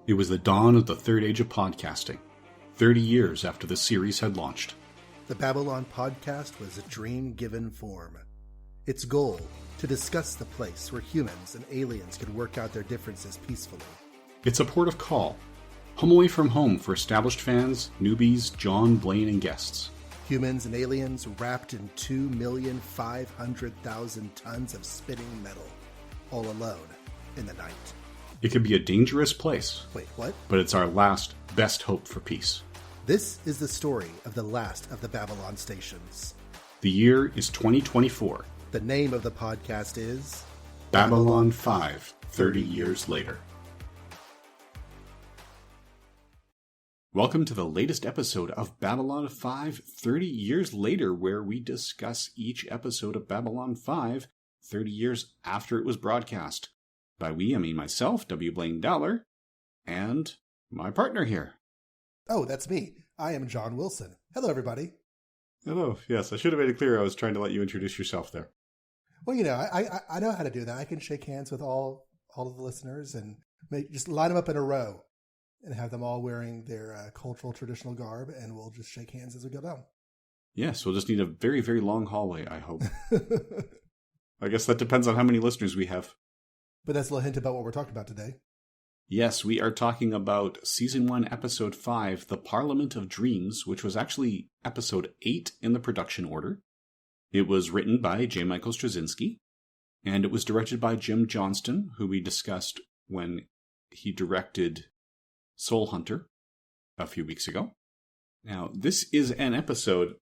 It was the dawn of the third age of podcasting, 30 years after the series had launched. The Babylon Podcast was a dream given form. Its goal, to discuss the place where humans and aliens could work out their differences peacefully. It's a port of call, home away from home for established fans, newbies, John, Blaine, and guests. Humans and aliens wrapped in 2,500,000 tons of spinning metal, all alone in the night. It can be a dangerous place. Wait, what? But it's our last, best hope for peace. This is the story of the last of the Babylon stations. The year is 2024. The name of the podcast is Babylon 5, 30 years later. Welcome to the latest episode of Babylon 5, 30 years later, where we discuss each episode of Babylon 5, 30 years after it was broadcast. By we, I mean myself, W. Blaine Dowler, and my partner here. Oh, that's me. I am John Wilson. Hello, everybody. Hello. Yes, I should have made it clear I was trying to let you introduce yourself there. Well, you know, I know how to do that. I can shake hands with all of the listeners and just line them up in a row and have them all wearing their cultural traditional garb, and we'll just shake hands as we go down. Yes, we'll just need a very, very long hallway, I hope. I guess that depends on how many listeners we have. But that's a little hint about what we're talking about today. Yes, we are talking about Season 1, Episode 5, The Parliament of Dreams, which was actually Episode 8 in the production order. It was written by J. Michael Straczynski, and it was directed by Jim Johnston, who we discussed when he directed Soul Hunter a few weeks ago. Now, this is an episode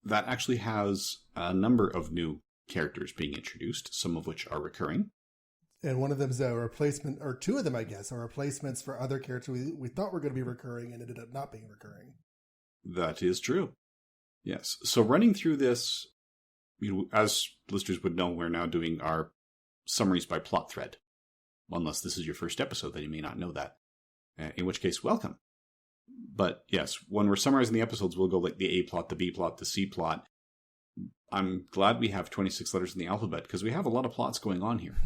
that actually has a number of new characters being introduced, some of which are recurring. And one of them is a replacement, or two of them, I guess, are replacements for other characters we thought were going to be recurring and ended up not being recurring. That is true. Yes. So running through this, as listeners would know, we're now doing our summaries by plot thread. Unless this is your first episode, then you may not know that. In which case, welcome. But yes, when we're summarizing the episodes, we'll go like the A plot, the B plot, the C plot. I'm glad we have 26 letters in the alphabet, because we have a lot of plots going on here.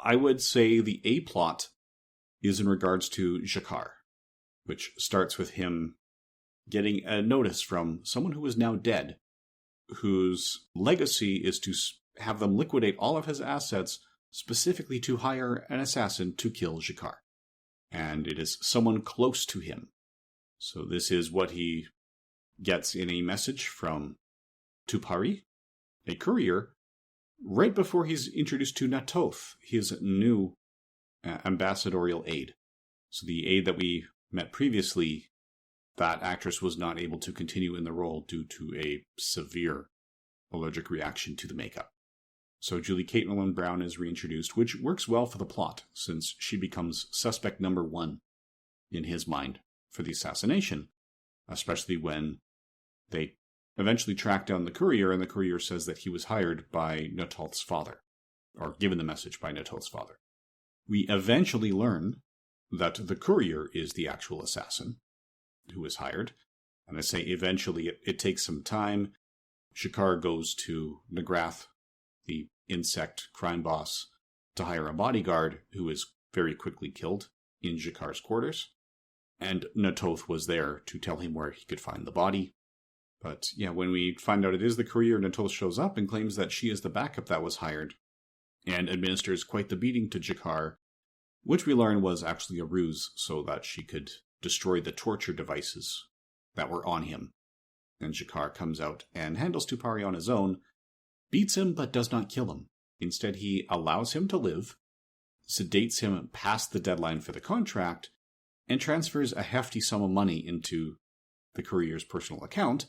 I would say the A plot is in regards to G'Kar, which starts with him getting a notice from someone who is now dead, whose legacy is to have them liquidate all of his assets, specifically to hire an assassin to kill G'Kar. And it is someone close to him. So this is what he gets in a message from Tupari, a courier, right before he's introduced to Na'Toth, his new ambassadorial aide. So the aide that we met previously, that actress was not able to continue in the role due to a severe allergic reaction to the makeup. So Julie Caitlin Brown is reintroduced, which works well for the plot, since she becomes suspect number one in his mind for the assassination, especially when they eventually track down the courier, and the courier says that he was hired by Na'Toth's father, or given the message by Na'Toth's father. We eventually learn that the courier is the actual assassin who was hired, and I say eventually, it takes some time. G'Kar goes to Nagrath, the insect crime boss, to hire a bodyguard who is very quickly killed in G'Kar's quarters, and Na'Toth was there to tell him where he could find the body. But yeah, when we find out it is the courier, Na'Toth shows up and claims that she is the backup that was hired, and administers quite the beating to G'Kar, which we learn was actually a ruse so that she could destroy the torture devices that were on him. And G'Kar comes out and handles Tupari on his own, beats him but does not kill him. Instead, he allows him to live, sedates him past the deadline for the contract, and transfers a hefty sum of money into the courier's personal account,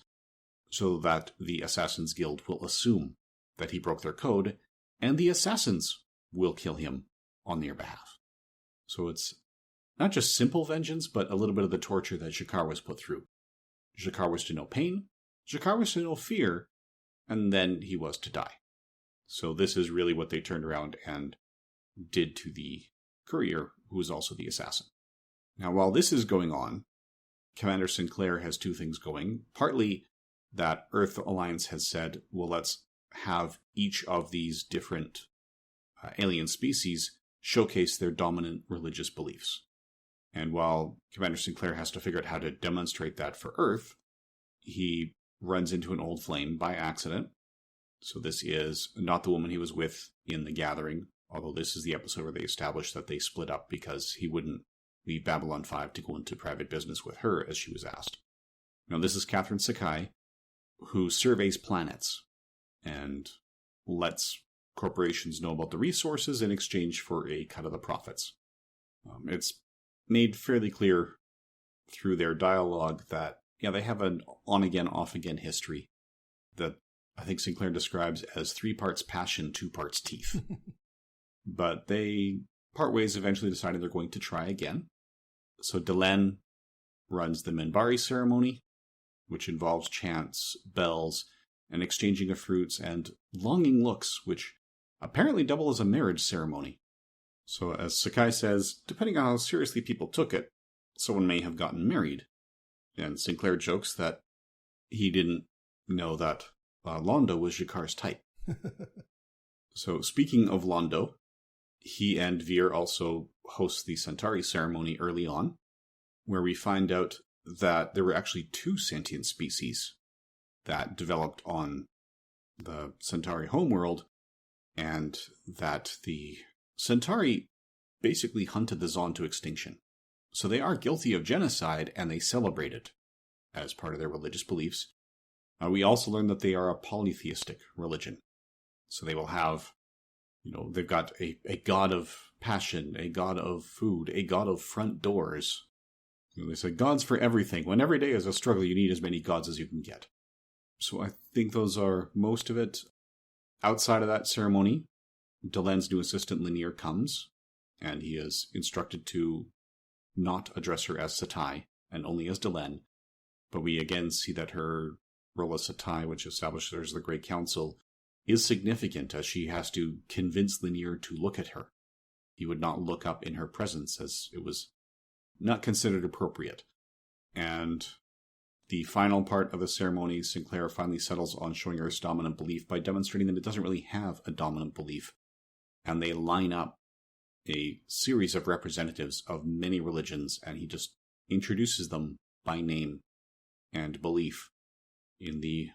so that the Assassins Guild will assume that he broke their code, and the assassins will kill him on their behalf. So it's not just simple vengeance, but a little bit of the torture that G'Kar was put through. G'Kar was to know pain, G'Kar was to know fear, and then he was to die. So this is really what they turned around and did to the courier, who was also the assassin. Now, while this is going on, Commander Sinclair has two things going. Partly that Earth Alliance has said, well, let's have each of these different alien species showcase their dominant religious beliefs. And while Commander Sinclair has to figure out how to demonstrate that for Earth, he runs into an old flame by accident. So this is not the woman he was with in The Gathering, although this is the episode where they establish that they split up because he wouldn't leave Babylon 5 to go into private business with her as she was asked. Now this is Catherine Sakai, who surveys planets and lets corporations know about the resources in exchange for a cut of the profits. It's made fairly clear through their dialogue that, they have an on-again, off-again history that I think Sinclair describes as 3 parts passion, 2 parts teeth. But they part ways, eventually deciding they're going to try again. So Delenn runs the Minbari ceremony, which involves chants, bells, and exchanging of fruits, and longing looks, which apparently double as a marriage ceremony. So as Sakai says, depending on how seriously people took it, someone may have gotten married. And Sinclair jokes that he didn't know that Londo was G'Kar's type. So speaking of Londo, he and Vir also host the Centauri ceremony early on, where we find out that there were actually 2 sentient species that developed on the Centauri homeworld, and that the Centauri basically hunted the Zon to extinction. So they are guilty of genocide, and they celebrate it as part of their religious beliefs. We also learn that they are a polytheistic religion. So they will have, they've got a god of passion, a god of food, a god of front doors. They say gods for everything. When every day is a struggle, you need as many gods as you can get. So I think those are most of it. Outside of that ceremony, Delenn's new assistant Lennier comes, and he is instructed to not address her as Satai, and only as Delenn. But we again see that her role as Satai, which establishes her as the Great Council, is significant as she has to convince Lennier to look at her. He would not look up in her presence as it was not considered appropriate. And the final part of the ceremony, Sinclair finally settles on showing Earth's dominant belief by demonstrating that it doesn't really have a dominant belief. And they line up a series of representatives of many religions, and he just introduces them by name and belief in the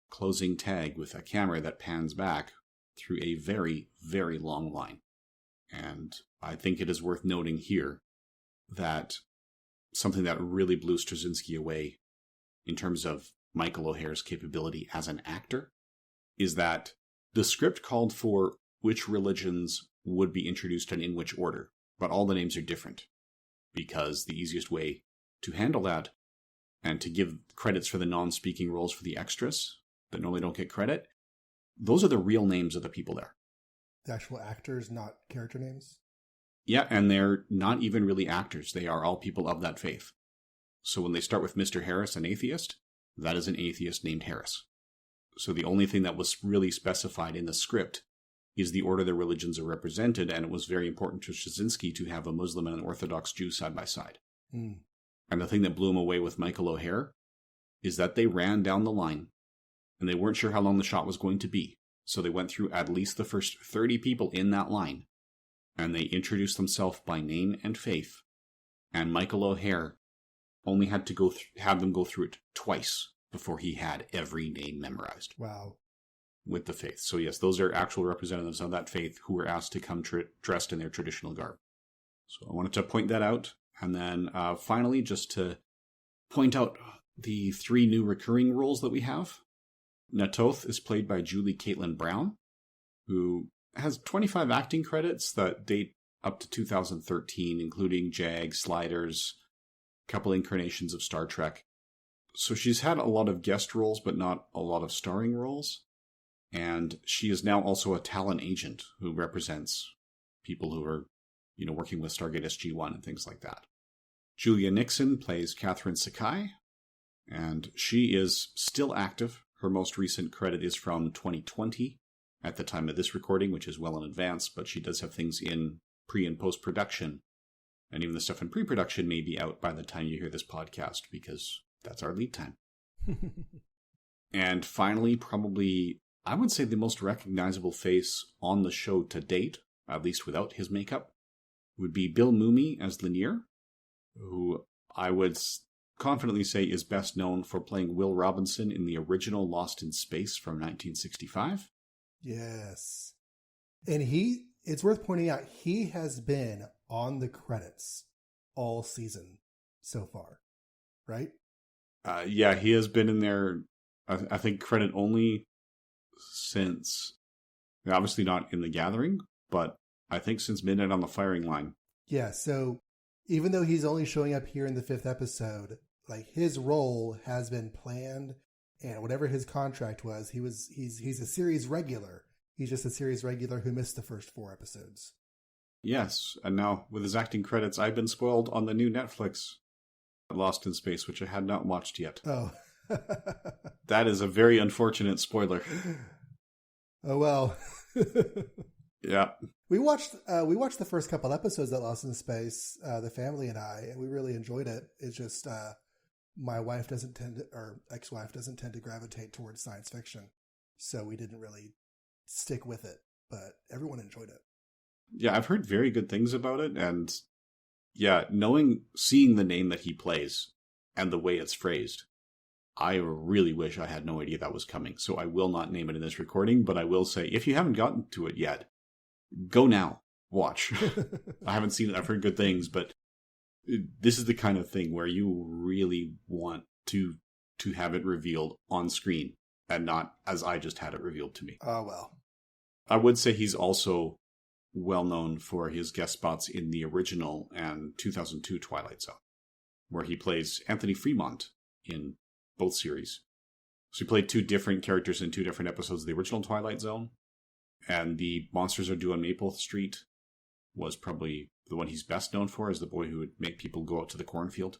closing tag with a camera that pans back through a very, very long line. And I think it is worth noting here that something that really blew Straczynski away in terms of Michael O'Hare's capability as an actor is that the script called for which religions would be introduced and in which order, but all the names are different, because the easiest way to handle that and to give credits for the non-speaking roles for the extras that normally don't get credit, those are the real names of the people there. The actual actors, not character names? Yeah, and they're not even really actors. They are all people of that faith. So when they start with Mr. Harris, an atheist, that is an atheist named Harris. So the only thing that was really specified in the script is the order the religions are represented, and it was very important to Straczynski to have a Muslim and an Orthodox Jew side by side. Mm. And the thing that blew him away with Michael O'Hare is that they ran down the line, and they weren't sure how long the shot was going to be. So they went through at least the first 30 people in that line, and they introduced themselves by name and faith. And Michael O'Hare only had to have them go through it twice before he had every name memorized. Wow. With the faith. So yes, those are actual representatives of that faith who were asked to come dressed in their traditional garb. So I wanted to point that out. And then finally, just to point out the 3 new recurring roles that we have. Natoth is played by Julie Caitlin Brown, who has 25 acting credits that date up to 2013, including Jag, Sliders, a couple incarnations of Star Trek. So she's had a lot of guest roles, but not a lot of starring roles. And she is now also a talent agent who represents people who are, working with Stargate SG-1 and things like that. Julia Nixon plays Catherine Sakai, and she is still active. Her most recent credit is from 2020 at the time of this recording, which is well in advance, but she does have things in pre- and post-production. And even the stuff in pre-production may be out by the time you hear this podcast, because that's our lead time. And finally, probably, I would say the most recognizable face on the show to date, at least without his makeup, would be Bill Mumy as Lennier. who I would confidently say is best known for playing Will Robinson in the original Lost in Space from 1965. Yes. And it's worth pointing out, he has been on the credits all season so far, right? Yeah, he has been in there, I think, credit only since, obviously not in The Gathering, but I think since Midnight on the Firing Line. Yeah, so even though he's only showing up here in the 5th episode, like his role has been planned, and whatever his contract was, he's a series regular. He's just a series regular who missed the first 4 episodes. Yes, and now with his acting credits, I've been spoiled on the new Netflix Lost in Space, which I had not watched yet. Oh. That is a very unfortunate spoiler. Oh, well. Yeah. We watched the first couple episodes of Lost in Space, the family and I, and we really enjoyed it. It's just my wife doesn't tend to, or ex-wife doesn't tend to gravitate towards science fiction, so we didn't really stick with it, but everyone enjoyed it. Yeah, I've heard very good things about it, and yeah, seeing the name that he plays and the way it's phrased, I really wish I had no idea that was coming, so I will not name it in this recording, but I will say, if you haven't gotten to it yet, go now. Watch. I haven't seen it, I've heard good things, but this is the kind of thing where you really want to have it revealed on screen, and not as I just had it revealed to me. Oh, well. I would say he's also well known for his guest spots in the original and 2002 Twilight Zone, where he plays Anthony Fremont in both series. So he played 2 different characters in 2 different episodes of the original Twilight Zone, and the Monsters Are Due on Maple Street was probably the one he's best known for as the boy who would make people go out to the cornfield.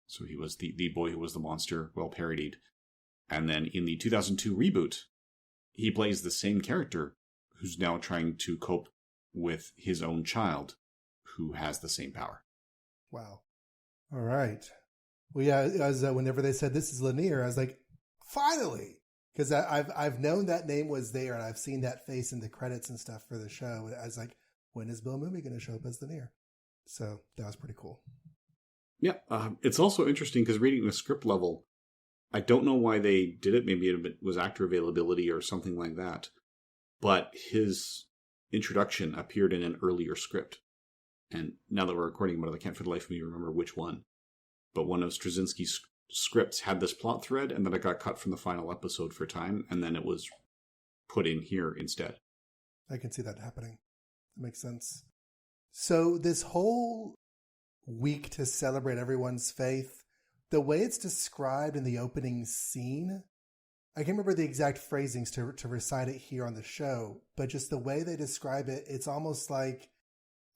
So he was the boy who was the monster, well parodied. And then in the 2002 reboot, he plays the same character who's now trying to cope with his own child who has the same power. Wow. All right. Well, yeah, as whenever they said this is Lennier, I was like, finally, because I've known that name was there, and I've seen that face in the credits and stuff for the show. I was like, when is Bill Mumy going to show up as Lennier? So that was pretty cool. Yeah, it's also interesting because reading the script level, I don't know why they did it. Maybe it was actor availability or something like that. But his introduction appeared in an earlier script. And now that we're recording about it, I can't for the life of me remember which one. But one of Straczynski's scripts had this plot thread, and then it got cut from the final episode for time, and then it was put in here instead. I can see that happening. That makes sense. So this whole week to celebrate everyone's faith, the way it's described in the opening scene, I can't remember the exact phrasings to recite it here on the show, but just the way they describe it, it's almost like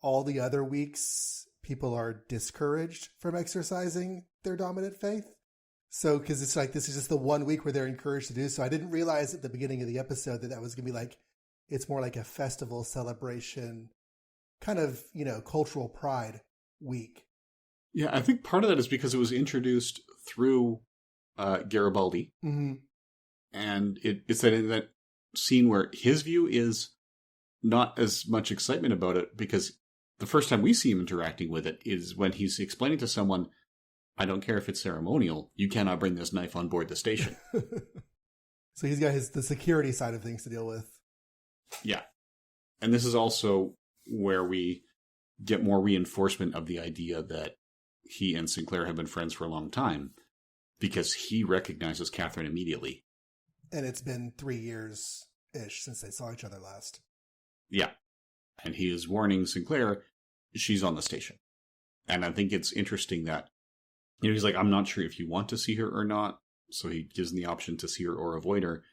all the other weeks people are discouraged from exercising their dominant faith. So, because it's like, this is just the one week where they're encouraged to do so. I didn't realize at the beginning of the episode that was going to be like, it's more like a festival celebration, kind of, cultural pride week. Yeah, I think part of that is because it was introduced through Garibaldi. Mm-hmm. And it's that scene where his view is not as much excitement about it, because the first time we see him interacting with it is when he's explaining to someone, I don't care if it's ceremonial, you cannot bring this knife on board the station. So he's got the security side of things to deal with. Yeah. And this is also where we get more reinforcement of the idea that he and Sinclair have been friends for a long time, because he recognizes Catherine immediately. And it's been 3 years-ish since they saw each other last. Yeah. And he is warning Sinclair, she's on the station. And I think it's interesting that, he's like, I'm not sure if you want to see her or not. So he gives them the option to see her or avoid her.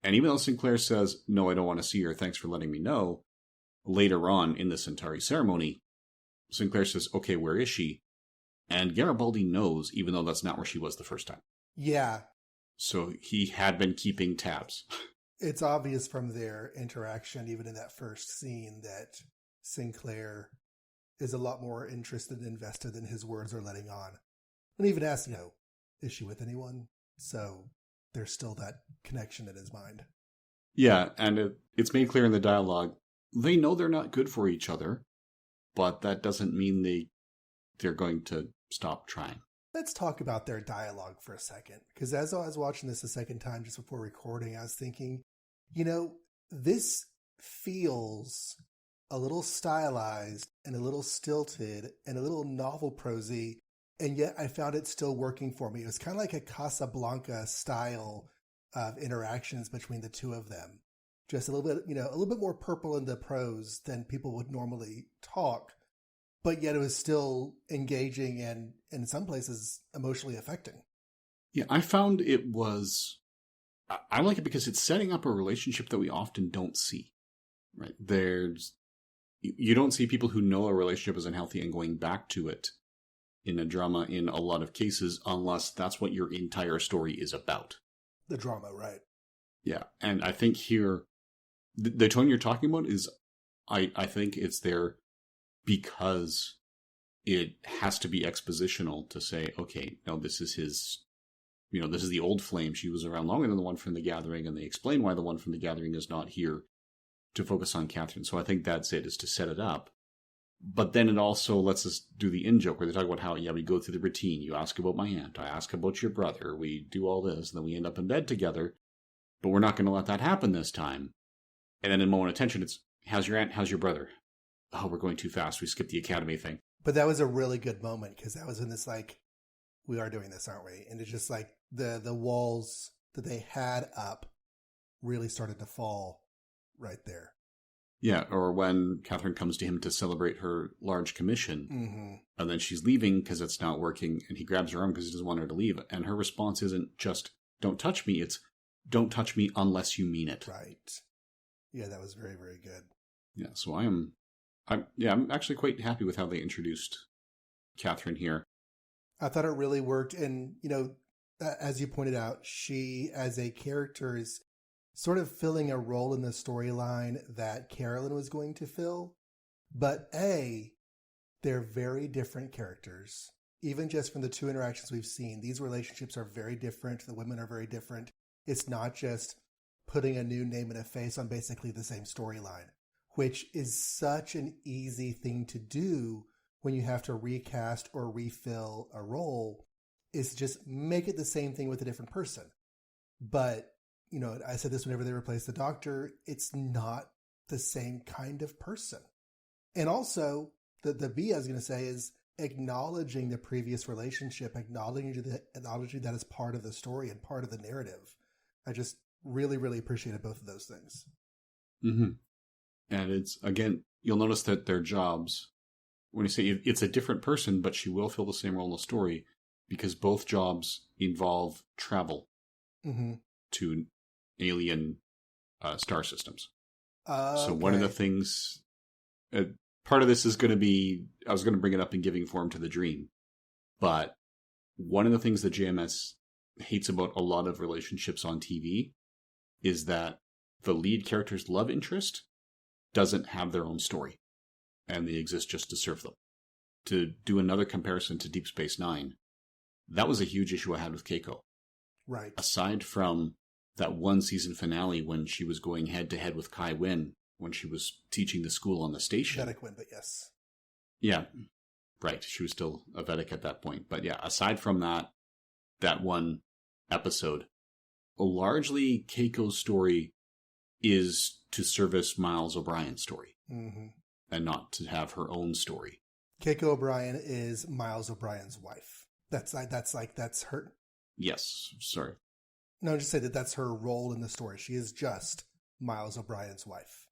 And even though Sinclair says, no, I don't want to see her, thanks for letting me know, later on in the Centauri ceremony, Sinclair says, okay, where is she? And Garibaldi knows, even though that's not where she was the first time. Yeah. So he had been keeping tabs. It's obvious from their interaction, even in that first scene, that Sinclair is a lot more interested and invested than his words are letting on. And even asks, is she with anyone? So there's still that connection in his mind. Yeah, and it's made clear in the dialogue, they know they're not good for each other, but that doesn't mean they they're going to stop trying. Let's talk about their dialogue for a second. Because as I was watching this a second time just before recording, I was thinking, this feels a little stylized and a little stilted and a little novel prosy, and yet I found it still working for me. It was kind of like a Casablanca style of interactions between the two of them. Just a little bit more purple in the prose than people would normally talk, but yet it was still engaging and in some places emotionally affecting. Yeah, I found it was... I like it because it's setting up a relationship that we often don't see, right? You don't see people who know a relationship is unhealthy and going back to it in a drama in a lot of cases, unless that's what your entire story is about. The drama, right? Yeah, and I think here, the tone you're talking about is, I think it's there because it has to be expositional to say, okay, no, this is his... this is the old flame. She was around longer than the one from the Gathering, and they explain why the one from the Gathering is not here to focus on Catherine. So I think that's it, is to set it up. But then it also lets us do the in-joke, where they talk about how, we go through the routine. You ask about my aunt, I ask about your brother, we do all this, and then we end up in bed together. But we're not going to let that happen this time. And then in a moment of tension, it's, how's your aunt, how's your brother? Oh, we're going too fast. We skipped the academy thing. But that was a really good moment, because that was in this, we are doing this, aren't we? And it's just the walls that they had up really started to fall right there. Yeah, or when Catherine comes to him to celebrate her large commission, and then she's leaving because it's not working, and he grabs her arm because he doesn't want her to leave. And her response isn't just, don't touch me, it's, don't touch me unless you mean it. Right. Yeah, that was very, very good. Yeah, so I'm actually quite happy with how they introduced Catherine here. I thought it really worked. And, as you pointed out, she as a character is sort of filling a role in the storyline that Carolyn was going to fill. But they're very different characters. Even just from the two interactions we've seen, these relationships are very different. The women are very different. It's not just putting a new name and a face on basically the same storyline, which is such an easy thing to do when you have to recast or refill a role, is just make it the same thing with a different person. But, I said this whenever they replace the Doctor, it's not the same kind of person. And also, the B I was going to say is acknowledging the previous relationship, acknowledging that as part of the story and part of the narrative. I just really, really appreciated both of those things. Mm-hmm. And it's, again, you'll notice that their jobs, when you say it's a different person, but she will fill the same role in the story, because both jobs involve travel to alien star systems. So one of the things, part of this is going to be, I was going to bring it up in giving form to the dream, but one of the things that JMS hates about a lot of relationships on TV is that the lead character's love interest doesn't have their own story, and they exist just to serve them. To do another comparison to Deep Space Nine, that was a huge issue I had with Keiko. Right. Aside from that one season finale when she was going head-to-head with Kai Wynn, when she was teaching the school on the station. Vedic Wynn, but yes. Yeah, right. She was still a Vedic at that point. But yeah, aside from that one episode, largely Keiko's story is to service Miles O'Brien's story, and not to have her own story. Keiko O'Brien is Miles O'Brien's wife. That's her. Yes, sorry. No, just say that's her role in the story. She is just Miles O'Brien's wife.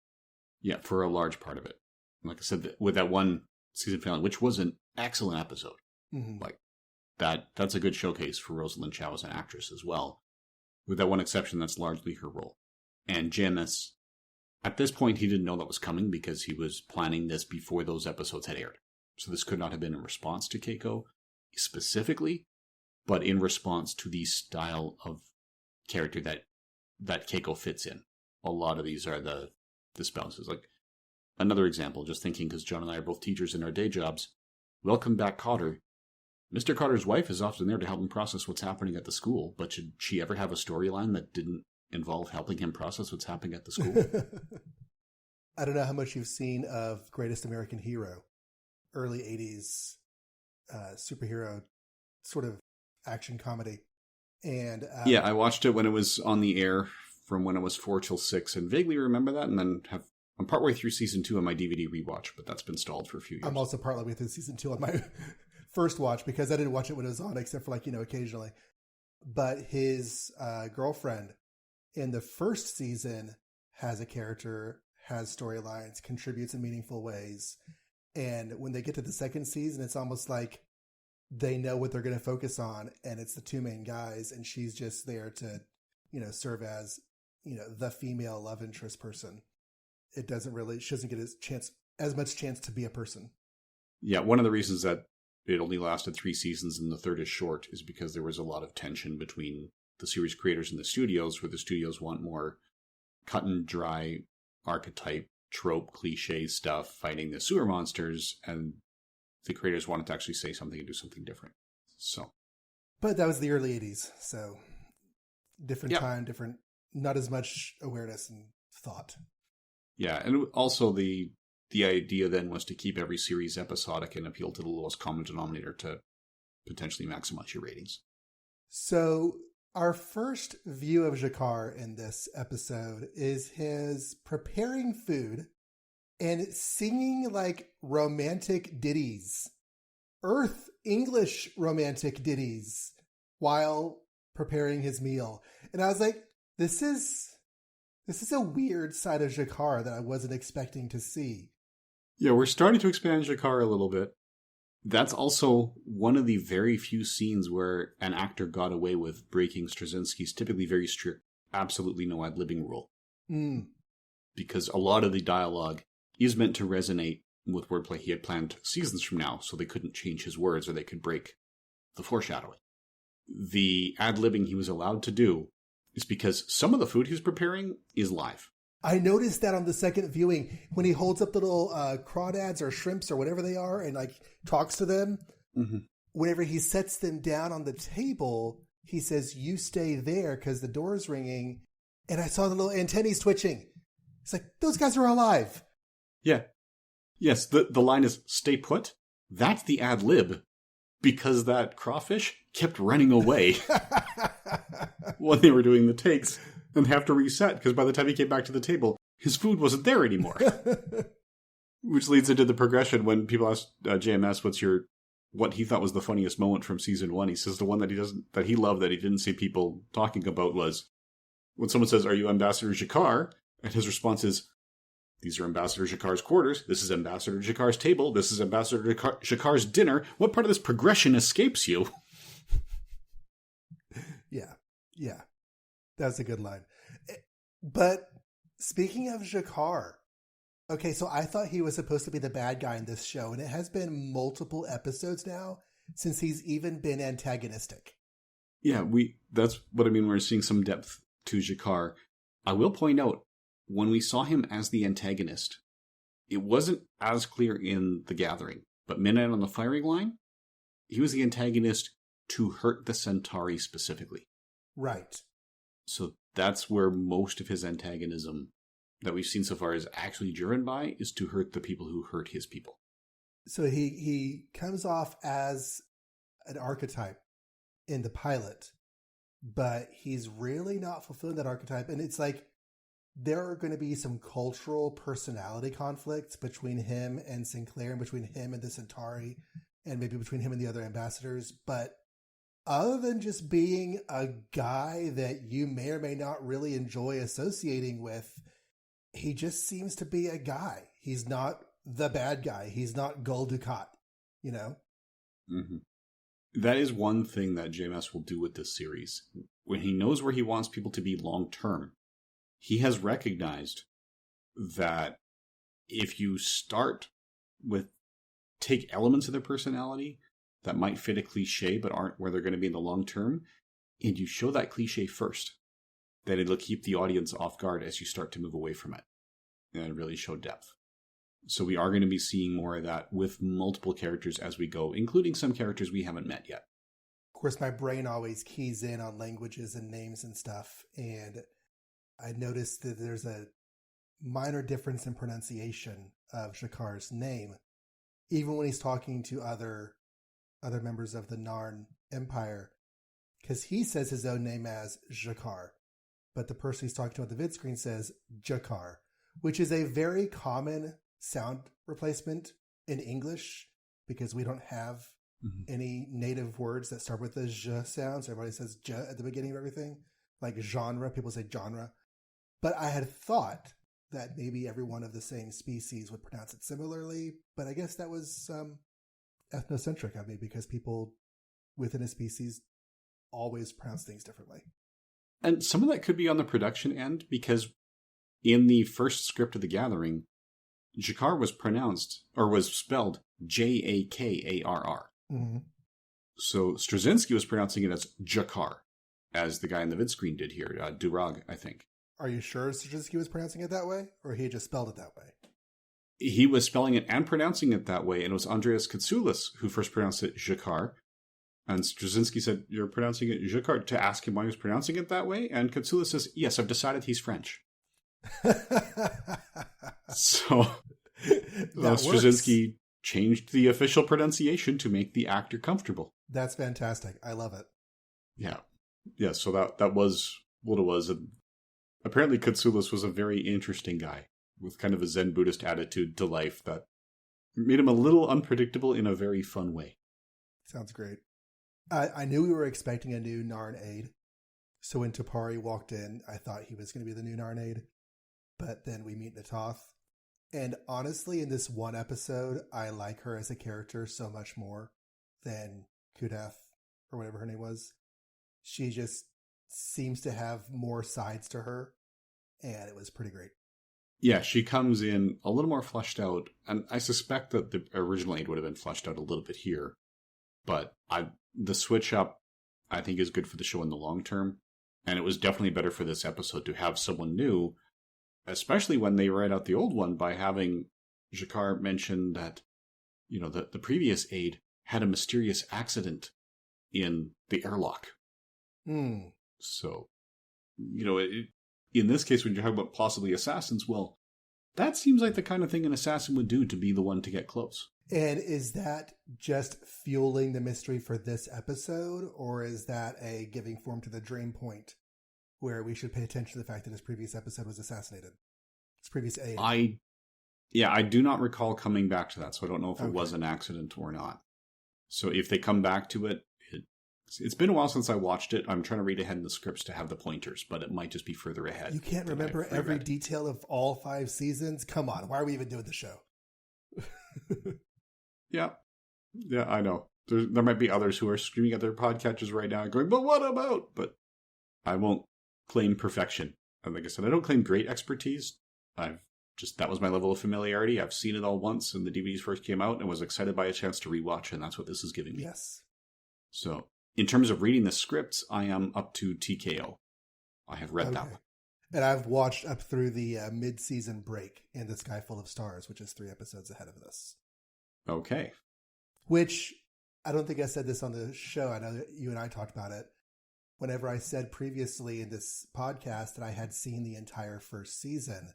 Yeah, for a large part of it. Like I said, with that one season finale, which was an excellent episode, like that's a good showcase for Rosalind Chow as an actress as well. With that one exception, that's largely her role. And JMS, at this point, he didn't know that was coming because he was planning this before those episodes had aired. So this could not have been in response to Keiko specifically, but in response to the style of character that Keiko fits in. A lot of these are the spouses. Like, another example, just thinking, because John and I are both teachers in our day jobs, Welcome Back, Kotter. Mr. Cotter's wife is often there to help him process what's happening at the school, but should she ever have a storyline that didn't involve helping him process what's happening at the school? I don't know how much you've seen of Greatest American Hero, early 80s superhero sort of action comedy. And yeah, I watched it when it was on the air from when it was 4 till 6 and vaguely remember that. And then I'm partway through season 2 on my DVD rewatch, but that's been stalled for a few years. I'm also partway through season 2 on my first watch because I didn't watch it when it was on, except for occasionally. But his girlfriend in the first season has a character, has storylines, contributes in meaningful ways. And when they get to the second season, it's almost like they know what they're going to focus on, and it's the two main guys, and she's just there to, serve as, the female love interest person. She doesn't get as much chance to be a person. Yeah, one of the reasons that it only lasted 3 seasons and the third is short is because there was a lot of tension between the series creators and the studios, where the studios want more cut and dry archetype, trope, cliche stuff, fighting the sewer monsters, and the creators wanted to actually say something and do something different. But that was the early 80s, so different time, different, not as much awareness and thought. Yeah, and also the idea then was to keep every series episodic and appeal to the lowest common denominator to potentially maximize your ratings. So our first view of G'Kar in this episode is his preparing food and singing romantic ditties, Earth English romantic ditties, while preparing his meal. And I was like, this is a weird side of G'Kar that I wasn't expecting to see. Yeah, we're starting to expand G'Kar a little bit. That's also one of the very few scenes where an actor got away with breaking Straczynski's typically very strict, absolutely no ad-libbing rule. Because a lot of the dialogue is meant to resonate with wordplay he had planned seasons from now, so they couldn't change his words or they could break the foreshadowing. The ad-libbing he was allowed to do is because some of the food he was preparing is live. I noticed that on the second viewing, when he holds up the little crawdads or shrimps or whatever they are and talks to them, whenever he sets them down on the table, he says, "You stay there," because the door's ringing. And I saw the little antennae twitching. It's like, those guys are alive. Yeah. Yes, the line is, "Stay put." That's the ad lib, because that crawfish kept running away when they were doing the takes and have to reset, because by the time he came back to the table, his food wasn't there anymore. Which leads into the progression when people ask JMS what he thought was the funniest moment from season 1. He says the one that he loved that he didn't see people talking about was when someone says, "Are you Ambassador G'Kar?" And his response is, "These are Ambassador G'Kar's quarters. This is Ambassador G'Kar's table. This is Ambassador G'Kar's dinner. What part of this progression escapes you?" Yeah. That's a good line. But speaking of G'Kar, okay, so I thought he was supposed to be the bad guy in this show, and it has been multiple episodes now since he's even been antagonistic. Yeah, that's what I mean. We're seeing some depth to G'Kar. I will point out, when we saw him as the antagonist, it wasn't as clear in The Gathering, but Midnight on the Firing Line, he was the antagonist to hurt the Centauri specifically. Right. So that's where most of his antagonism that we've seen so far is actually driven by, is to hurt the people who hurt his people. So he comes off as an archetype in the pilot, but he's really not fulfilling that archetype. And it's like there are going to be some cultural personality conflicts between him and Sinclair and between him and the Centauri and maybe between him and the other ambassadors. But other than just being a guy that you may or may not really enjoy associating with, he just seems to be a guy. He's not the bad guy. He's not Gul Dukat, Mm-hmm. That is one thing that JMS will do with this series. When he knows where he wants people to be long term, he has recognized that if you start with take elements of their personality that might fit a cliche but aren't where they're going to be in the long term, and you show that cliche first, then it'll keep the audience off guard as you start to move away from it and really show depth. So we are going to be seeing more of that with multiple characters as we go, including some characters we haven't met yet. Of course, my brain always keys in on languages and names and stuff, and I noticed that there's a minor difference in pronunciation of G'Kar's name, even when he's talking to other other members of the Narn Empire, because he says his own name as G'Kar, but the person he's talking to on the vid screen says G'Kar, which is a very common sound replacement in English because we don't have any native words that start with the zh sound. So everybody says j at the beginning of everything. Like genre, people say genre. But I had thought that maybe everyone of the same species would pronounce it similarly. But I guess that was ethnocentric of me because people within a species always pronounce things differently. And some of that could be on the production end because in the first script of The Gathering, G'Kar was pronounced, or was spelled Jakarr. Mm-hmm. So Straczynski was pronouncing it as G'Kar, as the guy in the vid screen did here, Durag, I think. Are you sure Straczynski was pronouncing it that way, or he just spelled it that way? He was spelling it and pronouncing it that way, and it was Andreas Katsoulis who first pronounced it G'Kar. And Straczynski said, "You're pronouncing it G'Kar," to ask him why he was pronouncing it that way. And Katsoulis says, "Yes, I've decided he's French." So Straczynski changed the official pronunciation to make the actor comfortable. That's fantastic. I love it. Yeah. So that was what it was. And apparently Katsoulis was a very interesting guy with kind of a Zen Buddhist attitude to life that made him a little unpredictable in a very fun way. Sounds great. I knew we were expecting a new Narn aide. So when T'Pari walked in, I thought he was going to be the new Narn aide. But then we meet Na'Toth. And honestly, in this one episode, I like her as a character so much more than Kudath, or whatever her name was. She just seems to have more sides to her. And it was pretty great. Yeah, she comes in a little more fleshed out. And I suspect that the original aide would have been fleshed out a little bit here. But the switch up, I think, is good for the show in the long term. And it was definitely better for this episode to have someone new, especially when they write out the old one by having G'Kar mention that, the previous aide had a mysterious accident in the airlock. So, in this case, when you're talking about possibly assassins, well, that seems like the kind of thing an assassin would do to be the one to get close. And is that just fueling the mystery for this episode, or is that a giving form to the dream point where we should pay attention to the fact that his previous episode was assassinated? His previous aide. I do not recall coming back to that, so I don't know if it was an accident or not. So if they come back to it, it's been a while since I watched it. I'm trying to read ahead in the scripts to have the pointers, but it might just be further ahead. You can't remember every detail of all 5 seasons? Come on, why are we even doing the show? Yeah, I know. There might be others who are screaming at their podcatchers right now going, but what about? But I won't claim perfection. And like I said, I don't claim great expertise. That was my level of familiarity. I've seen it all once when the DVDs first came out and was excited by a chance to rewatch, and that's what this is giving me. Yes. So, in terms of reading the scripts, I am up to TKO. I have read that one. And I've watched up through the mid-season break in The Sky Full of Stars, which is 3 episodes ahead of this. Okay. Which, I don't think I said this on the show. I know that you and I talked about it. Whenever I said previously in this podcast that I had seen the entire first season,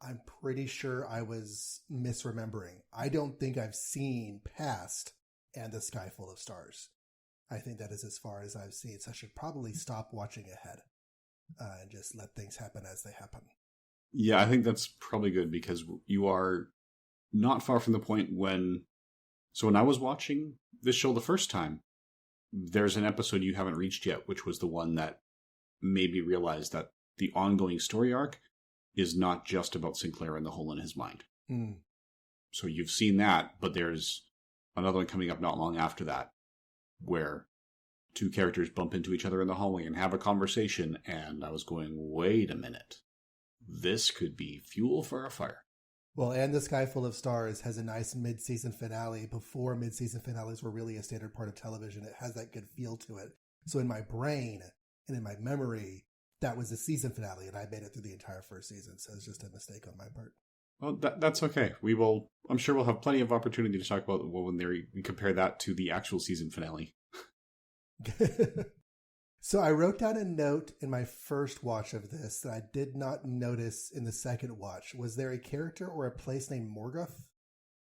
I'm pretty sure I was misremembering. I don't think I've seen past And the Sky Full of Stars. I think that is as far as I've seen. So I should probably stop watching ahead and just let things happen as they happen. Yeah, I think that's probably good because you are not far from the point when... So when I was watching this show the first time, there's an episode you haven't reached yet, which was the one that made me realize that the ongoing story arc is not just about Sinclair and the hole in his mind. So you've seen that, but there's another one coming up not long after that, where 2 characters bump into each other in the hallway and have a conversation, and I was going, wait a minute. This could be fuel for a fire. Well, And the Sky Full of Stars has a nice mid-season finale before mid-season finales were really a standard part of television. It has that good feel to it. So in my brain and in my memory, that was the season finale, and I made it through the entire first season. So it's just a mistake on my part. Well, that's okay. I'm sure we'll have plenty of opportunity to talk about when we compare that to the actual season finale. So I wrote down a note in my first watch of this that I did not notice in the second watch. Was there a character or a place named Morgoth?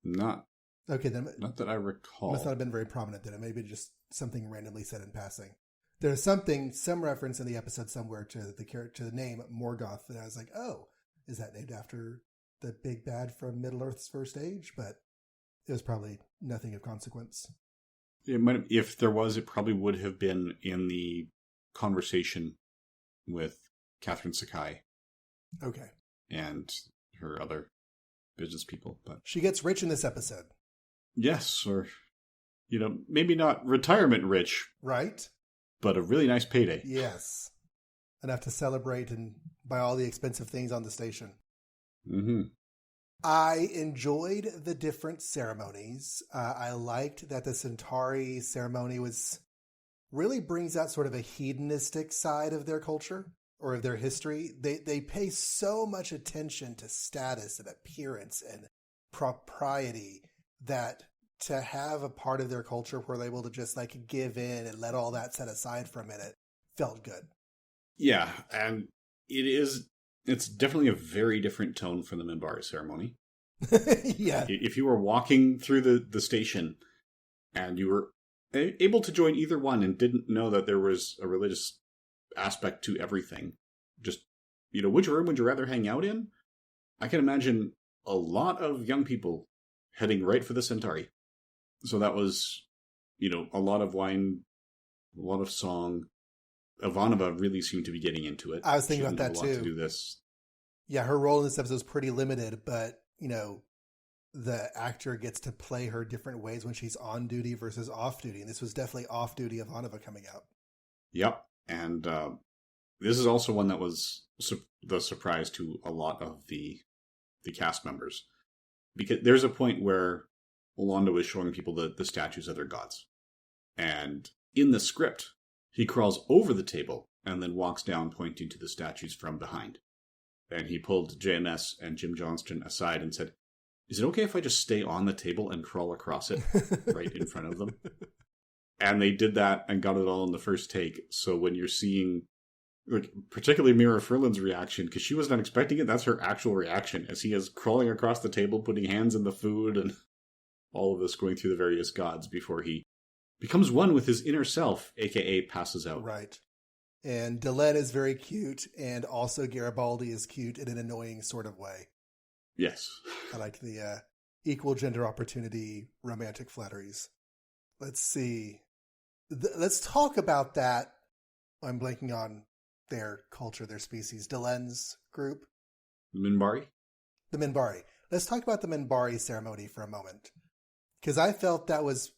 Not Okay, then Not that I recall. must not have been very prominent then. It may be just something randomly said in passing. There's some reference in the episode somewhere to the name Morgoth, and I was like, oh, is that named after the big bad from Middle Earth's first age? But it was probably nothing of consequence. It might, if there was, it probably would have been in the conversation with Catherine Sakai. Okay. And her other business people. But she gets rich in this episode. Yes, or, maybe not retirement rich. Right. But a really nice payday. Yes. Enough to celebrate and buy all the expensive things on the station. Mm-hmm. I enjoyed the different ceremonies. I liked that the Centauri ceremony really brings out sort of a hedonistic side of their culture or of their history. They pay so much attention to status and appearance and propriety that to have a part of their culture where they're able to just like give in and let all that set aside for a minute felt good. Yeah, and it's definitely a very different tone from the Minbari ceremony. Yeah. If you were walking through the station and you were able to join either one and didn't know that there was a religious aspect to everything, just, which room would you rather hang out in? I can imagine a lot of young people heading right for the Centauri. So that was, a lot of wine, a lot of song. Ivanova really seemed to be getting into it. I was thinking about that too. To do this. Yeah, her role in this episode is pretty limited, but the actor gets to play her different ways when she's on duty versus off duty, and this was definitely off duty Ivanova coming out. Yep, and this is also one that was the surprise to a lot of the cast members, because there's a point where Londo is showing people the statues of their gods, and in the script, he crawls over the table and then walks down, pointing to the statues from behind. And he pulled JMS and Jim Johnston aside and said, "Is it okay if I just stay on the table and crawl across it right in front of them?" And they did that and got it all in the first take. So when you're seeing, particularly Mira Furlan's reaction, because she was not expecting it, that's her actual reaction, as he is crawling across the table, putting hands in the food, and all of this going through the various gods before he becomes one with his inner self, a.k.a. passes out. Right. And Delenn is very cute, and also Garibaldi is cute in an annoying sort of way. Yes. I like the equal gender opportunity romantic flatteries. Let's see. Let's talk about that. I'm blanking on their culture, their species. Delenn's group? Minbari? The Minbari. Let's talk about the Minbari ceremony for a moment. Because I felt that was,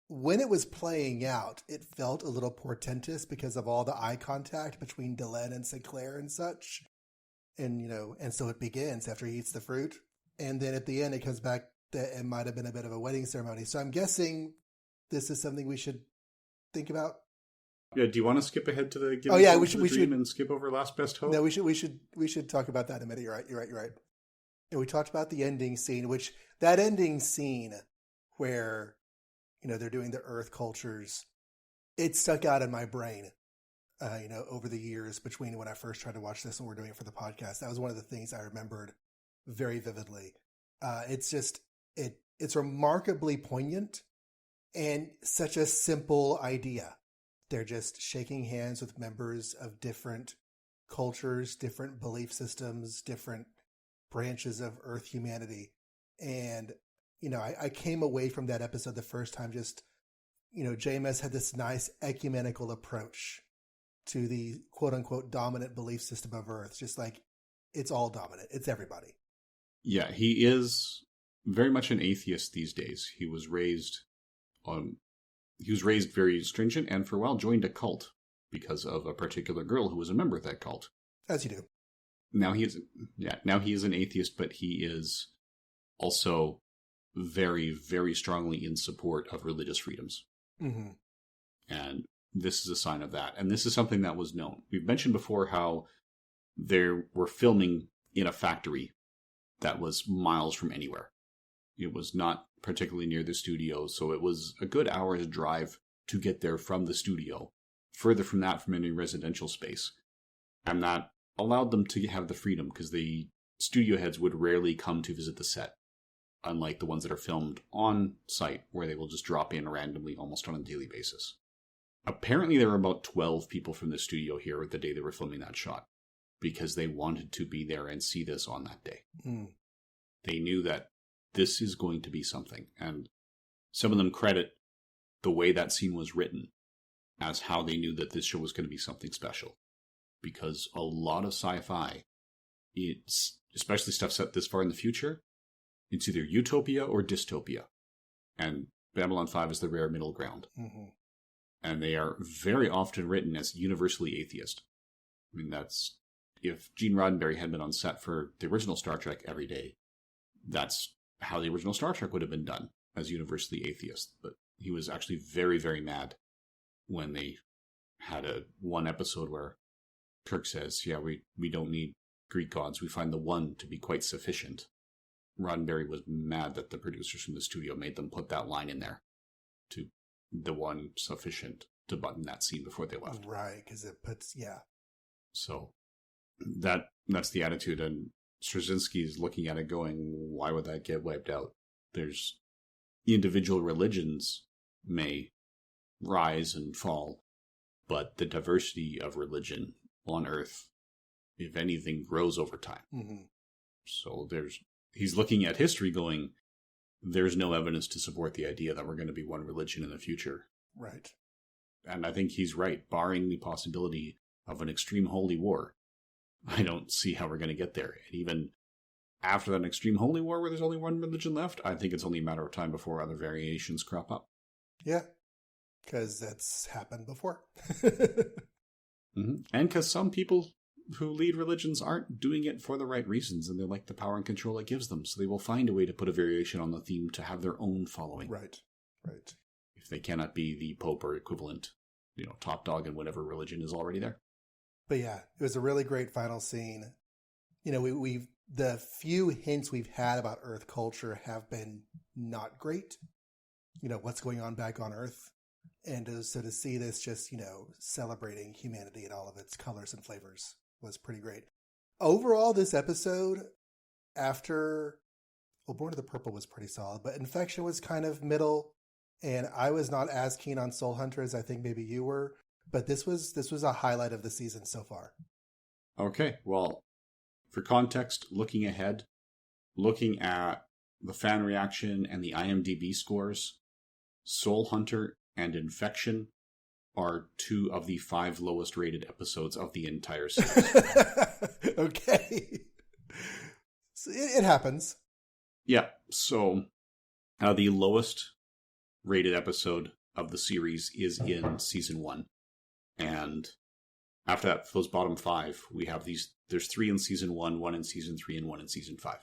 when it was playing out, it felt a little portentous because of all the eye contact between Delenn and Sinclair and such. And, and so it begins after he eats the fruit. And then at the end, it comes back that it might have been a bit of a wedding ceremony. So I'm guessing this is something we should think about. Yeah, do you want to skip ahead to the we should and skip over Last Best Hope? No, we should talk about that in a minute. You're right. And we talked about the ending scene, which that ending scene where, they're doing the Earth cultures, it stuck out in my brain, over the years between when I first tried to watch this and we're doing it for the podcast. That was one of the things I remembered very vividly. It's just, it's remarkably poignant and such a simple idea. They're just shaking hands with members of different cultures, different belief systems, different branches of Earth humanity. And, I came away from that episode the first time just, JMS had this nice ecumenical approach to the quote unquote dominant belief system of Earth. Just like, it's all dominant. It's everybody. Yeah, he is very much an atheist these days. He was raised very stringent, and for a while joined a cult because of a particular girl who was a member of that cult. As you do. Now he is an atheist, but he is also very, very strongly in support of religious freedoms. Mm-hmm. And this is a sign of that. And this is something that was known. We've mentioned before how they were filming in a factory that was miles from anywhere. It was not particularly near the studio, so it was a good hour's drive to get there from the studio, further from that from any residential space. And that allowed them to have the freedom, because the studio heads would rarely come to visit the set. unlike the ones that are filmed on site, where they will just drop in randomly almost on a daily basis. Apparently, there were about 12 people from the studio here the day they were filming that shot, because they wanted to be there and see this on that day. Mm. They knew that this is going to be something, and some of them credit the way that scene was written as how they knew that this show was going to be something special. Because a lot of sci-fi, it's especially stuff set this far in the future, it's either utopia or dystopia. And Babylon 5 is the rare middle ground. Mm-hmm. And they are very often written as universally atheist. I mean, that's... If Gene Roddenberry had been on set for the original Star Trek every day, that's how the original Star Trek would have been done, as universally atheist. But he was actually very, very mad when they had one episode where Kirk says, yeah, we don't need Greek gods. We find the one to be quite sufficient. Roddenberry was mad that the producers from the studio made them put that line in there, to the one sufficient, to button that scene before they left. Right, because it puts, yeah. So that's the attitude, and Straczynski is looking at it going, why would that get wiped out? There's individual religions may rise and fall, but the diversity of religion on Earth, if anything, grows over time. Mm-hmm. So he's looking at history going, there's no evidence to support the idea that we're going to be one religion in the future. Right. And I think he's right, barring the possibility of an extreme holy war. I don't see how we're going to get there. And even after that extreme holy war where there's only one religion left, I think it's only a matter of time before other variations crop up. Yeah, because that's happened before. Mm-hmm. And because some people who lead religions aren't doing it for the right reasons, and they like the power and control it gives them, so they will find a way to put a variation on the theme to have their own following. Right, right. If they cannot be the Pope or equivalent, top dog in whatever religion is already there. But yeah, it was a really great final scene. We've the few hints we've had about Earth culture have been not great. What's going on back on Earth. And so to see this just, celebrating humanity in all of its colors and flavors was pretty great. Overall, this episode, Born of the Purple was pretty solid, but Infection was kind of middle, and I was not as keen on Soul Hunter as I think maybe you were, but this was a highlight of the season so far. Okay, well, for context, looking ahead, looking at the fan reaction and the IMDb scores, Soul Hunter and Infection are 2 of the 5 lowest rated episodes of the entire series. Okay. So it happens. Yeah, so the lowest rated episode of the series is in season 1. And after that, for those bottom 5, we have there's 3 in season 1, 1 in season 3, and 1 in season 5.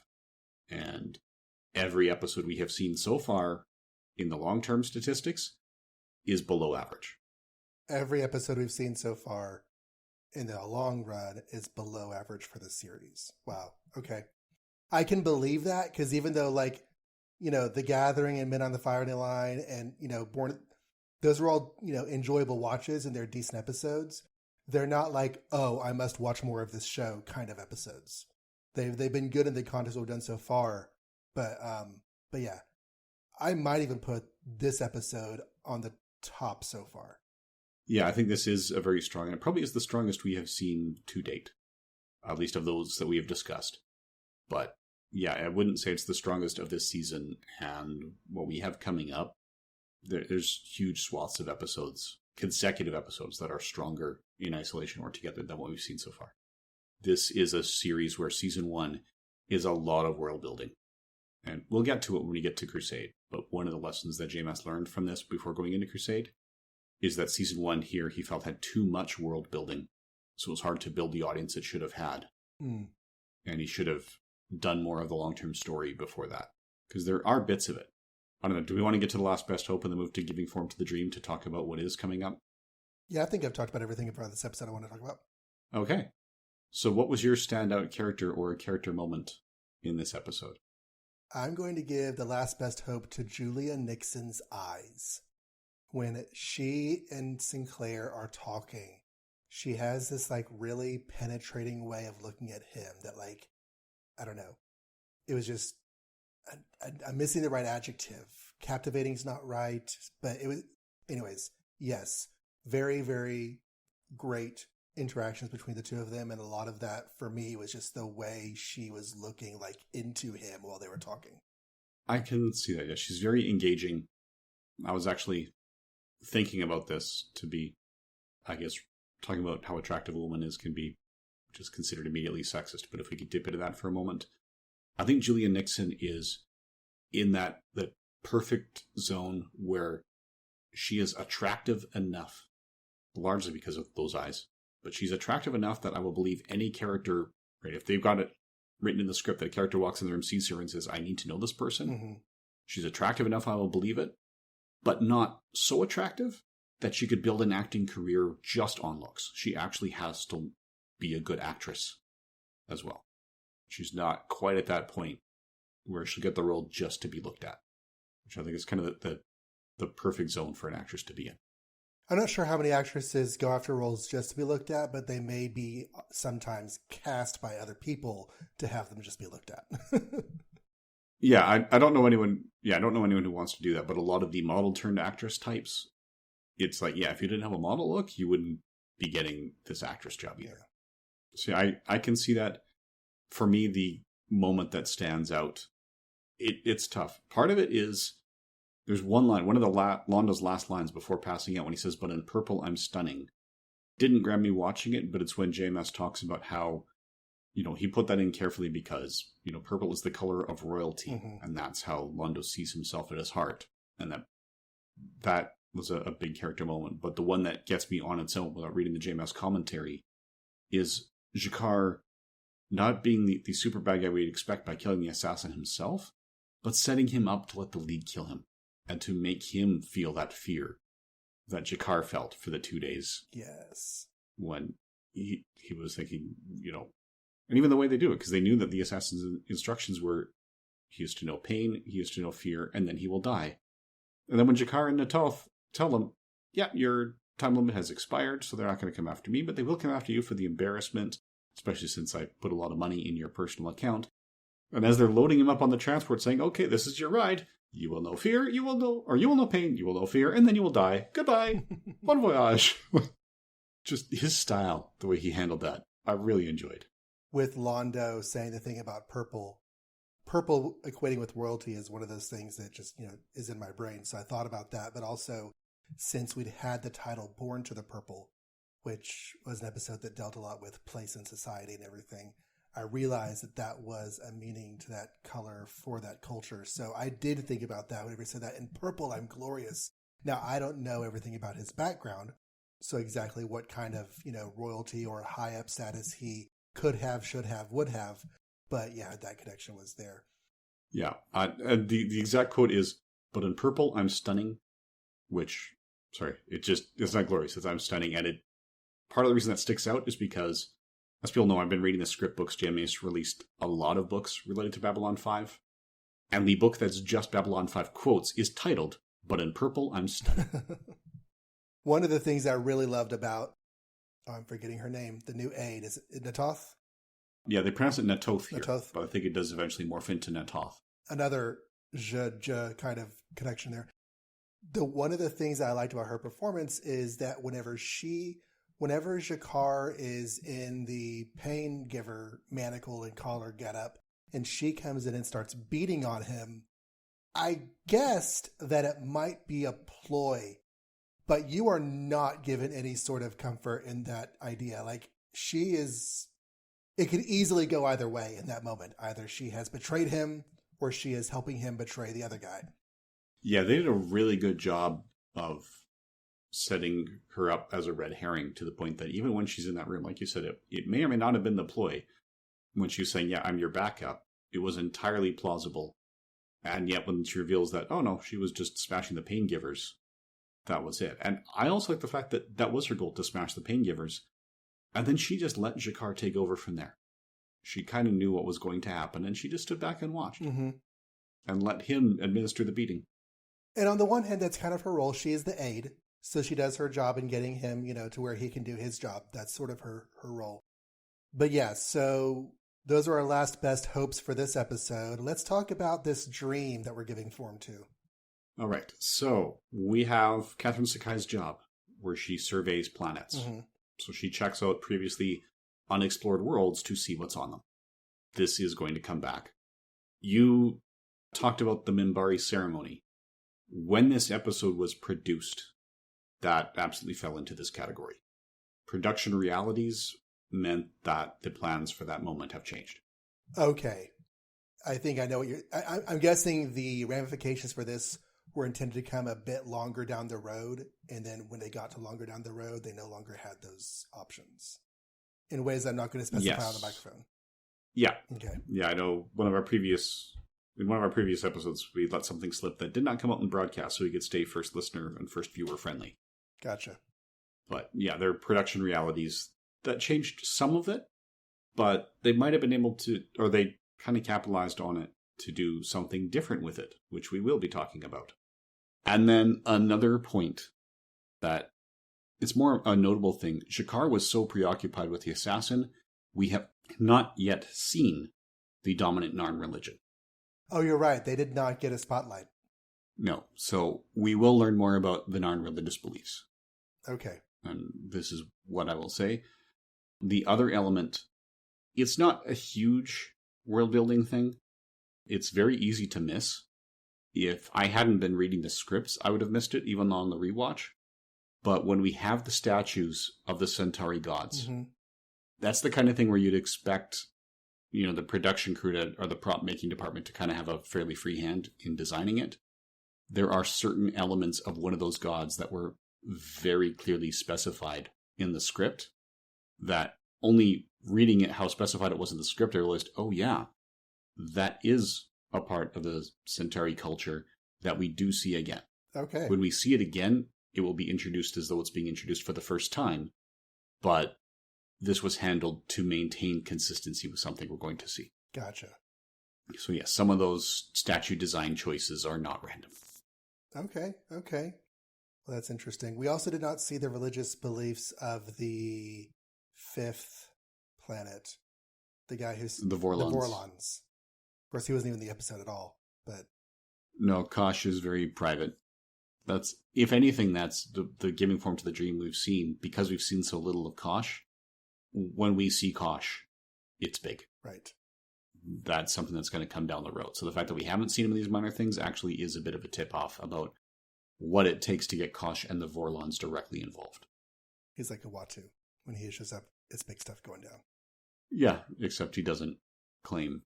And every episode we have seen so far in the long-term statistics is below average. Every episode we've seen so far in the long run is below average for the series. Wow. Okay. I can believe that, because even though, The Gathering and Men on the Firing Line and, those are all, enjoyable watches and they're decent episodes. They're not like, oh, I must watch more of this show kind of episodes. They've been good in the context we've done so far. But yeah, I might even put this episode on the top so far. Yeah, I think this is a very strong, and it probably is the strongest we have seen to date, at least of those that we have discussed. But yeah, I wouldn't say it's the strongest of this season, and what we have coming up, there's huge swaths of episodes, consecutive episodes, that are stronger in isolation or together than what we've seen so far. This is a series where season 1 is a lot of world building. And we'll get to it when we get to Crusade. But one of the lessons that JMS learned from this before going into Crusade is that season 1 here he felt had too much world building. So it was hard to build the audience it should have had. Mm. And he should have done more of the long-term story before that. Because there are bits of it. I don't know, do we want to get to the last best hope and then move to Giving Form to the Dream to talk about what is coming up? Yeah, I think I've talked about everything in front of this episode I want to talk about. Okay. So what was your standout character or character moment in this episode? I'm going to give the last best hope to Julia Nixon's eyes. When she and Sinclair are talking, she has this really penetrating way of looking at him that I don't know. It was just, I'm missing the right adjective. Captivating's not right, but it was, anyways, yes, very, very great interactions between the two of them. And a lot of that for me was just the way she was looking like into him while they were talking. I can see that. Yeah, she's very engaging. I was actually thinking about this to be, I guess, talking about how attractive a woman is can be just considered immediately sexist. But if we could dip into that for a moment, I think Julia Nixon is in that perfect zone where she is attractive enough, largely because of those eyes, but she's attractive enough that I will believe any character, right? If they've got it written in the script that a character walks in the room, sees her, and says, I need to know this person, Mm-hmm. she's attractive enough, I will believe it, but not so attractive that she could build an acting career just on looks. She actually has to be a good actress as well. She's not quite at that point where she'll get the role just to be looked at, which I think is kind of the perfect zone for an actress to be in. I'm not sure how many actresses go after roles just to be looked at, but they may be sometimes cast by other people to have them just be looked at. Yeah, I don't know anyone. Yeah, I don't know anyone who wants to do that. But a lot of the model turned actress types, it's like, yeah, if you didn't have a model look, you wouldn't be getting this actress job either. So yeah, I can see that. For me, the moment that stands out, it's tough. Part of it is there's one line, one of the Londo's last lines before passing out, when he says, "But in purple, I'm stunning." Didn't grab me watching it, but it's when JMS talks about how, he put that in carefully because, purple is the color of royalty, Mm-hmm. and that's how Londo sees himself at his heart. And that was a big character moment. But the one that gets me on its own without reading the JMS commentary is G'Kar not being the super bad guy we'd expect by killing the assassin himself, but setting him up to let the lead kill him and to make him feel that fear that G'Kar felt for the 2 days. Yes. When he was thinking, and even the way they do it, because they knew that the assassin's instructions were, he is to know pain, he is to know fear, and then he will die. And then when G'Kar and Na'Toth tell him, yeah, your time limit has expired, so they're not going to come after me, but they will come after you for the embarrassment, especially since I put a lot of money in your personal account. And as they're loading him up on the transport saying, okay, this is your ride, you will know fear, you will know pain, you will know fear, and then you will die. Goodbye. Bon voyage. Just his style, the way he handled that, I really enjoyed. With Londo saying the thing about purple equating with royalty is one of those things that just, is in my brain. So I thought about that. But also, since we'd had the title Born to the Purple, which was an episode that dealt a lot with place and society and everything, I realized that was a meaning to that color for that culture. So I did think about that whenever he said that. In purple, I'm glorious. Now, I don't know everything about his background. So exactly what kind of, royalty or high up status he could have, should have, would have. But yeah, that connection was there. Yeah. The exact quote is, but in purple, I'm stunning, which, it's not glorious. It's I'm stunning. And part of the reason that sticks out is because, as people know, I've been reading the script books. JMS released a lot of books related to Babylon 5. And the book that's just Babylon 5 quotes is titled, But in Purple, I'm Stunning. One of the things I really loved about, I'm forgetting her name, the new aide, is it Na'Toth? Yeah, they pronounce it Na'Toth here, Na'Toth. but I think it does eventually morph into Na'Toth. Another kind of connection there. One of the things I liked about her performance is that whenever G'Kar is in the pain giver manacle and collar getup, and she comes in and starts beating on him, I guessed that it might be a ploy, but you are not given any sort of comfort in that idea. Like, it could easily go either way in that moment. Either she has betrayed him or she is helping him betray the other guy. Yeah, they did a really good job of setting her up as a red herring to the point that even when she's in that room, like you said, it may or may not have been the ploy. When she was saying, yeah, I'm your backup, it was entirely plausible. And yet when she reveals that, oh no, she was just smashing the pain givers, that was it. And I also like the fact that that was her goal, to smash the pain givers. And then she just let G'Kar take over from there. She kind of knew what was going to happen, and she just stood back and watched. Mm-hmm. And let him administer the beating. And on the one hand, that's kind of her role. She is the aide. So she does her job in getting him, to where he can do his job. That's sort of her role. But yeah, so Those are our last best hopes for this episode. Let's talk about this dream that we're giving form to. All right. So we have Catherine Sakai's job where she surveys planets. Mm-hmm. So she checks out previously unexplored worlds to see what's on them. This is going to come back. You talked about the Minbari ceremony. When this episode was produced, that absolutely fell into this category. Production realities meant that the plans for that moment have changed. Okay. I think I know what I'm guessing the ramifications for this were intended to come a bit longer down the road, and then when they got to longer down the road, they no longer had those options in ways I'm not going to specify on the microphone. Yeah. Okay. Yeah, I know. In one of our previous episodes, we let something slip that did not come out in broadcast, so we could stay first listener and first viewer friendly. Gotcha. But yeah, there are production realities that changed some of it, but they might have been able to, or they kind of capitalized on it to do something different with it, which we will be talking about. And then another point that it's more a notable thing. G'Kar was so preoccupied with the assassin, we have not yet seen the dominant Narn religion. Oh, you're right. They did not get a spotlight. No. So we will learn more about the Narn religious beliefs. Okay. And this is what I will say. The other element, it's not a huge world building thing. It's very easy to miss. If I hadn't been reading the scripts, I would have missed it, even on the rewatch. But when we have the statues of the Centauri gods, mm-hmm. That's the kind of thing where you'd expect, the production crew or the prop making department to kind of have a fairly free hand in designing it. There are certain elements of one of those gods that were very clearly specified in the script that only reading it, how specified it was in the script, I realized, oh yeah, that is a part of the Centauri culture that we do see again. Okay. When we see it again, it will be introduced as though it's being introduced for the first time, but this was handled to maintain consistency with something we're going to see. Gotcha. So yes, some of those statue design choices are not random. Okay. Well, that's interesting. We also did not see the religious beliefs of the fifth planet. The guy who's... The Vorlons. The Vorlons. Of course, he wasn't even in the episode at all, but... No, Kosh is very private. That's, if anything, that's the giving form to the dream we've seen, because we've seen so little of Kosh. When we see Kosh, it's big. Right. That's something that's going to come down the road. So the fact that we haven't seen him in these minor things actually is a bit of a tip-off about what it takes to get Kosh and the Vorlons directly involved. He's like a Watu. When he shows up, it's big stuff going down. Yeah, except he doesn't claim...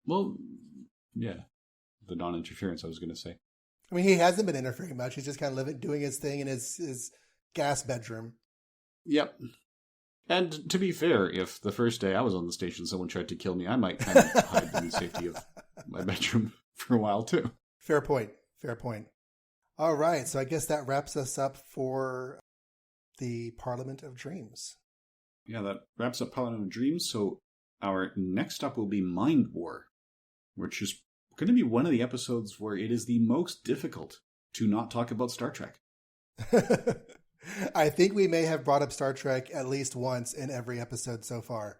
Well, yeah, the non-interference, I was going to say. I mean, he hasn't been interfering much. He's just kind of doing his thing in his gas bedroom. Yep. And to be fair, if the first day I was on the station someone tried to kill me, I might kind of hide in the safety of my bedroom for a while too. Fair point. All right, so I guess that wraps us up for the Parliament of Dreams. Yeah, that wraps up Parliament of Dreams. So our next up will be Mind War, which is going to be one of the episodes where it is the most difficult to not talk about Star Trek. I think we may have brought up Star Trek at least once in every episode so far.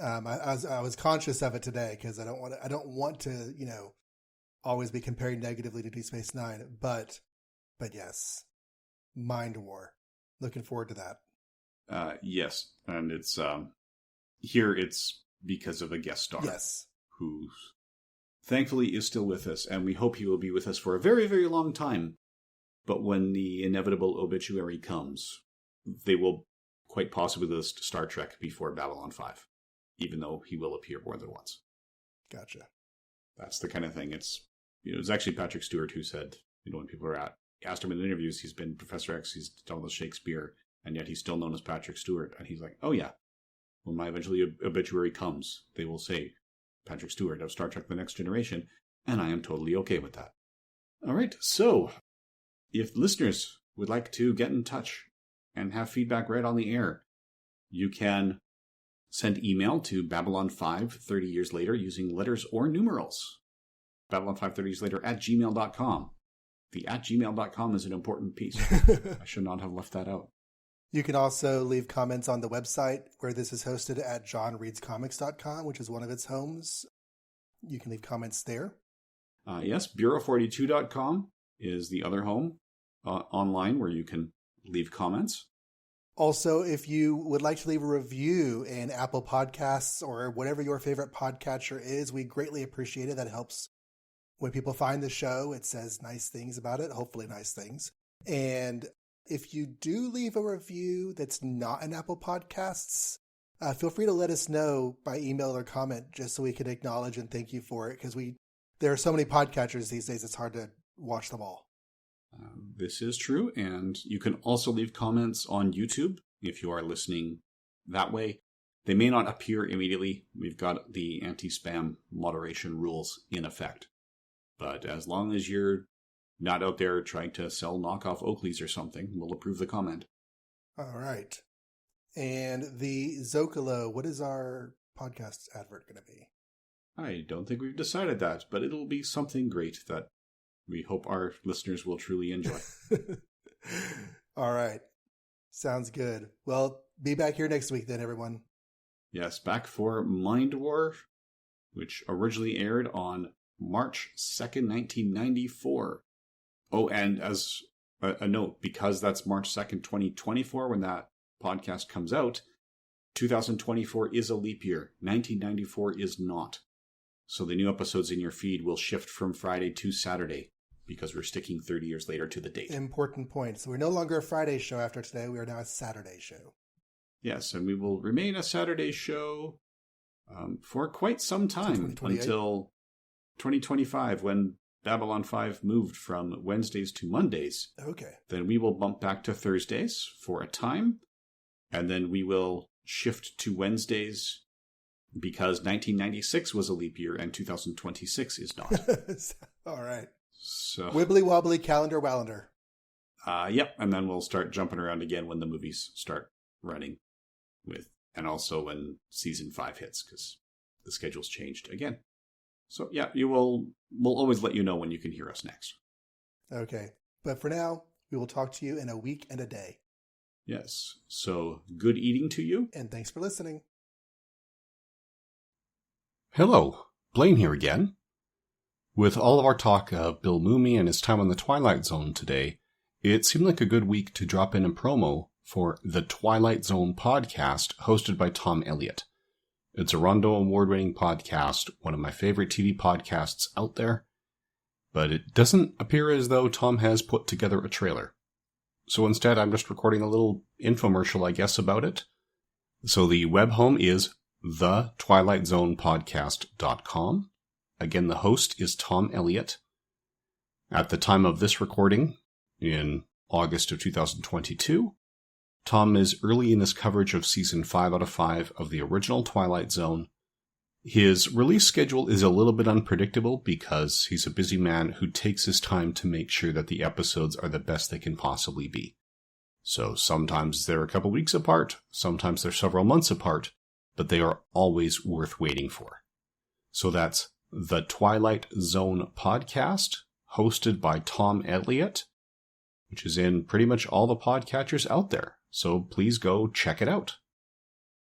I was conscious of it today because I don't want to always be comparing negatively to Deep Space Nine, but yes, Mind War. Looking forward to that. Yes, and it's here. It's because of a guest star. Yes, who thankfully is still with us, and we hope he will be with us for a very, very long time. But when the inevitable obituary comes, they will quite possibly list Star Trek before Babylon 5, even though he will appear more than once. Gotcha. That's the kind of thing. It's actually Patrick Stewart who said, when people are asked him in interviews, he's been Professor X, he's done with Shakespeare, and yet he's still known as Patrick Stewart. And he's like, oh yeah, when my eventually obituary comes, they will say Patrick Stewart of Star Trek The Next Generation, and I am totally okay with that. All right, so if listeners would like to get in touch and have feedback right on the air, you can send email to Babylon5 30 years later using letters or numerals. Babylon5 30 years later @gmail.com. The @gmail.com is an important piece. I should not have left that out. You can also leave comments on the website where this is hosted at johnreadscomics.com, which is one of its homes. You can leave comments there. Yes, Bureau42.com is the other home online where you can leave comments. Also, if you would like to leave a review in Apple Podcasts or whatever your favorite podcatcher is, we greatly appreciate it. That helps when people find the show. It says nice things about it, hopefully nice things. And if you do leave a review that's not in Apple Podcasts, feel free to let us know by email or comment just so we can acknowledge and thank you for it, because there are so many podcatchers these days, it's hard to watch them all. This is true, and you can also leave comments on YouTube if you are listening that way. They may not appear immediately. We've got the anti-spam moderation rules in effect. But as long as you're not out there trying to sell knockoff Oakleys or something, we'll approve the comment. All right. And the Zocalo, what is our podcast advert going to be? I don't think we've decided that, but it'll be something great that we hope our listeners will truly enjoy. All right. Sounds good. Well, be back here next week then, everyone. Yes, back for Mind War, which originally aired on March 2nd, 1994. Oh, and as a note, because that's March 2nd, 2024, when that podcast comes out, 2024 is a leap year. 1994 is not. So the new episodes in your feed will shift from Friday to Saturday, because we're sticking 30 years later to the date. Important point. So we're no longer a Friday show after today. We are now a Saturday show. Yes, and we will remain a Saturday show for quite some time, until 2025, when Babylon 5 moved from Wednesdays to Mondays. Okay. Then we will bump back to Thursdays for a time, and then we will shift to Wednesdays because 1996 was a leap year and 2026 is not. All right. So wibbly wobbly calendar wallander. Yep, and then we'll start jumping around again when the movies start running, and also when season 5 hits, because the schedule's changed again. So yeah, we'll always let you know when you can hear us next. Okay, but for now, we will talk to you in a week and a day. Yes, so good eating to you. And thanks for listening. Hello, Blaine here again. With all of our talk of Bill Mumy and his time on the Twilight Zone today, it seemed like a good week to drop in a promo for the Twilight Zone podcast hosted by Tom Elliott. It's a Rondo Award-winning podcast, one of my favorite TV podcasts out there, but it doesn't appear as though Tom has put together a trailer. So instead, I'm just recording a little infomercial, I guess, about it. So the web home is thetwilightzonepodcast.com. Again, the host is Tom Elliott. At the time of this recording, in August of 2022, Tom is early in his coverage of Season 5 out of 5 of the original Twilight Zone. His release schedule is a little bit unpredictable because he's a busy man who takes his time to make sure that the episodes are the best they can possibly be. So sometimes they're a couple weeks apart, sometimes they're several months apart, but they are always worth waiting for. So that's the Twilight Zone podcast, hosted by Tom Elliott, which is in pretty much all the podcatchers out there. So please go check it out.